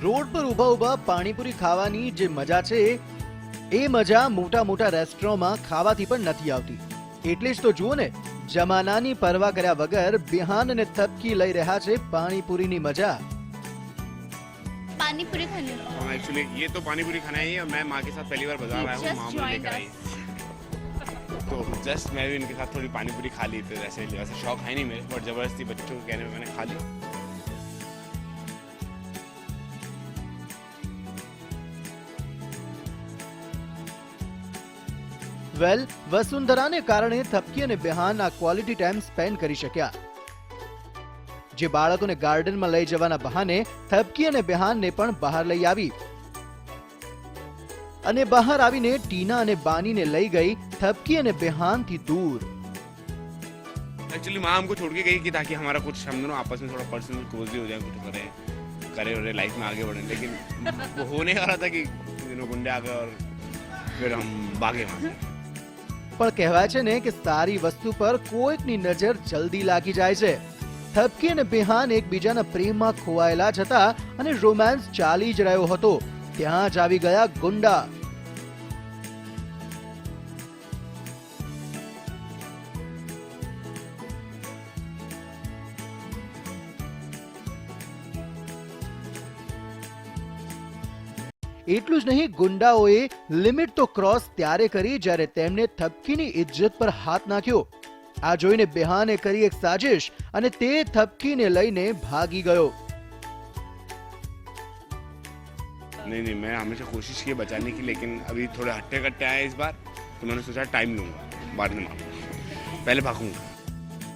Road પર ઊભા ઊભા પાણીપુરી ખાવાની જે મજા છે એ મજા મોટા મોટા રેસ્ટોરન્ટમાં ખાવાથી પણ નથી આવતી. એટલે જ તો જુઓ ને, જમાનાની પરવા કર્યા વગર બિહાન અને થપકી લઈ રહ્યા છે પાણીપુરીની મજા. पानी पूरी खाने हाँ एक्चुअली ये तो पानी पूरी खाना ही है. मैं माँ के साथ पहली बार बाजार आया हूँ, माँ मुझे लेकर आई. तो जस्ट मैं भी इनके साथ थोड़ी पानी पूरी खा ली थी. वैसे शौक है नहीं मेरे, बट जबरदस्ती बच्चों के कहने पे मैंने खा ली. વેલ, વસુંધરાને કારણે થપકી અને બિહાન આ ક્વોલિટી ટાઈમ સ્પેન્ડ કરી શક્યા. જે બાળકોને ગાર્ડનમાં લઈ જવાના બહાને થપકી અને બિહાનને પણ બહાર લઈ આવી. અને બહાર આવીને ટીના અને બાનીને લઈ गई थपकी અને બિહાનથી दूर. एक्चुअली माँ हमको छोड़ के गई कि ताकि हमारा कुछ हम दोनों आपस में थोड़ा पर्सनल क्लोज भी हो जाए, कुछ करे और लाइफ में आगे बढ़े. लेकिन वो होने वाला था कि गुंडे आ गए और फिर हम भागे वहाँ से. પણ કહેવાય છે ને કે સારી વસ્તુ પર કોઈકની નજર જલ્દી લાગી જાય છે. થપકી અને બિહાન એકબીજાના પ્રેમમાં ખોવાયેલા જ હતા અને રોમાન્સ ચાલી જ રહ્યો હતો. ત્યાં જ આવી ગયા ગુંડા. એટલું જ નહીં, ગુંડાઓએ લિમિટ તો ક્રોસ ત્યારે કરી જ્યારે તેમણે થપકીની ઇજ્જત પર હાથ નાખ્યો. આ જોઈને બિહાને કરી એક સાજિશ અને તે થપકીને લઈને ભાગી ગયો. नहीं मैं हमेशा कोशिश की बचाने की, लेकिन अभी थोड़े हट्टे कट्टे आए इस बार, तो मैंने सोचा टाइम लूंगा, बाद में मारूंगा, पहले भागूंगा.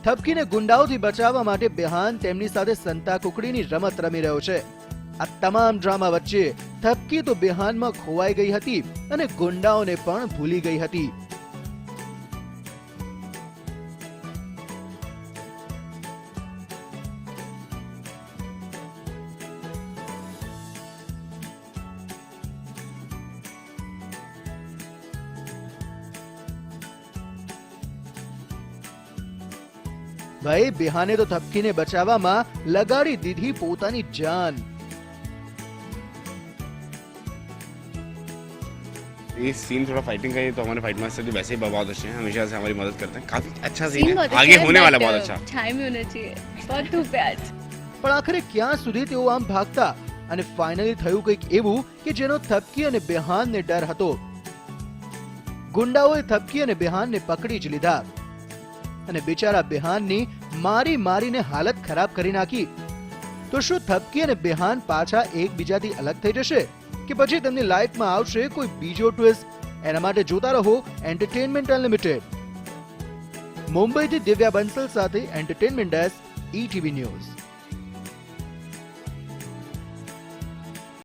થપકીને ગુંડાઓથી બચાવવા માટે બિહાન તેમની સાથે સંતા કુકડીની રમત રમી રહ્યો છે. આ તમામ ડ્રામા વચ્ચે થપકી તો બિહાનમાં ખોવાઈ ગઈ હતી અને ગુંડાઓને પણ ભૂલી ગઈ હતી. ભાઈ, બિહાને તો થપકીને બચાવવામાં લગાડી દીધી પોતાની જાન. ये सीन थोड़ा फाइटिंग का है, तो हमारे फाइट मास्टर जी वैसे ही बहुत अच्छे हैं, हमेशा से हमारी मदद करते हैं. काफी अच्छा सीन है, आगे होने वाला बहुत अच्छा. छाई में होना चाहिए, बहुत धूप है आज. પણ આખરે ક્યાં સુધી તેઓ આમ ભાગતા અને ફાઇનલી થયું કંઈક એવું કે જેનો થપકી અને બિહાનને ડર હતો. ગુંડાઓએ થપકી અને બિહાનને પકડી જ લીધા અને બિચારા બિહાનની મારી મારીને હાલત ખરાબ કરી નાખી. તો શું થપકી અને બિહાન પાછા એકબીજાથી અલગ થઈ જશે કે પછી તેમની લાઈફમાં આવશે કોઈ બીજો ટ્વિસ્ટ? એના માટે જોતા રહો એન્ટરટેનમેન્ટ અનલિમિટેડ. મુંબઈથી દિવ્યા બંસલ સાથે એન્ટરટેનમેન્ટ ડેસ્ક, ETV ન્યૂઝ.